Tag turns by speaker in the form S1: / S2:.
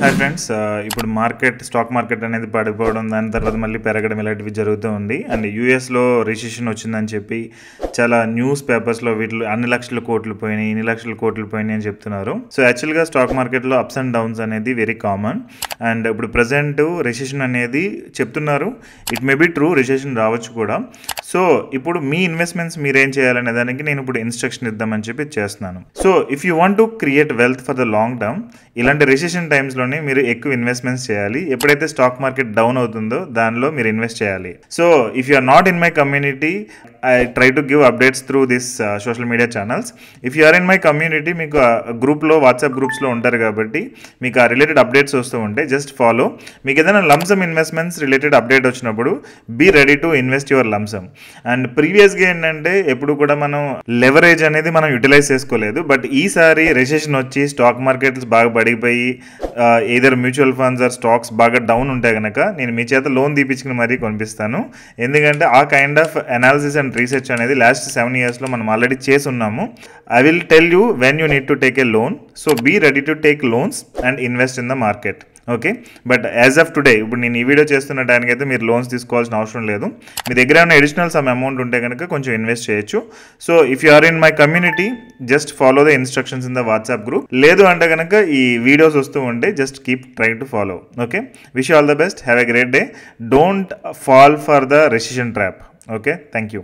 S1: Hi friends, ఇప్పుడు stock market అనేది పడిపోవడం, దాని తర్వాత మళ్ళీ పెరగడం ఇలాంటివి జరుగుతూ ఉంది. అండ్ యూఎస్లో రిసెషన్ వచ్చిందని చెప్పి చాలా న్యూస్ పేపర్స్లో వీటిలో అన్ని లక్షల కోట్లు పోయినాయి, ఇన్ని లక్షల కోట్లు పోయినాయి అని చెప్తున్నారు. సో యాక్చువల్గా స్టాక్ మార్కెట్లో అప్స్ అండ్ డౌన్స్ అనేది వెరీ కామన్. అండ్ ఇప్పుడు ప్రజెంట్ రిసెషన్ అనేది చెప్తున్నారు, it may be true, recession రావచ్చు కూడా. సో ఇప్పుడు మీ ఇన్వెస్ట్మెంట్స్ మీరేం చేయాలనే దానికి నేను ఇప్పుడు ఇన్స్ట్రక్షన్ ఇద్దామని చెప్పి చేస్తున్నాను. So if you want to create wealth for the long term, ఇలాంటి రిసెషన్ టైమ్స్లోనే మీరు ఎక్కువ ఇన్వెస్ట్మెంట్స్ చేయాలి. ఎప్పుడైతే స్టాక్ మార్కెట్ డౌన్ అవుతుందో దానిలో మీరు ఇన్వెస్ట్ చేయాలి. So if you are not in my community, I try to give updates through this social media channels. If you are in my community, మీకు గ్రూప్లో వాట్సాప్ గ్రూప్స్లో ఉంటారు కాబట్టి మీకు ఆ రిలేటెడ్ అప్డేట్స్ వస్తూ ఉంటాయి. Just follow. మీకు ఏదైనా లంసమ్ ఇన్వెస్ట్మెంట్స్ రిలేటెడ్ అప్డేట్ వచ్చినప్పుడు be ready to invest your lump sum. And ప్రీవియస్గా ఏంటంటే ఎప్పుడు కూడా మనం లెవరేజ్ అనేది మనం యూటిలైజ్ చేసుకోలేదు. బట్ ఈసారి రిసెషన్ వచ్చి స్టాక్ మార్కెట్స్ బాగా పడిపోయి either mutual funds or stocks బాగా డౌన్ ఉంటే కనుక నేను మీ చేత లోన్ తీపించుకుని మరీ కొనిపిస్తాను. ఎందుకంటే ఆ kind of analysis and research అనేది లాస్ట్ 7 yearsలో మనం ఆల్రెడీ చేసి ఉన్నాము. I will tell you when you need to take a loan. So be ready to take loans and invest in the market. Okay, but as of today ఇప్పుడు నేను ఈ video చేస్తున్న టైంకి అయితే మీరు లోన్స్ తీసుకోవాల్సిన అవసరం లేదు. మీ దగ్గర ఏమైనా అడిషనల్ సమ్ అమౌంట్ ఉంటే కనుక కొంచెం ఇన్వెస్ట్ చేయొచ్చు. So if you are in my community, just follow the instructions in the WhatsApp group. లేదు అంటే కనుక ఈ వీడియోస్ వస్తూ ఉంటే just keep trying to follow. Okay, wish you all the best, have a great day. Don't fall for the recession trap. Okay, thank you.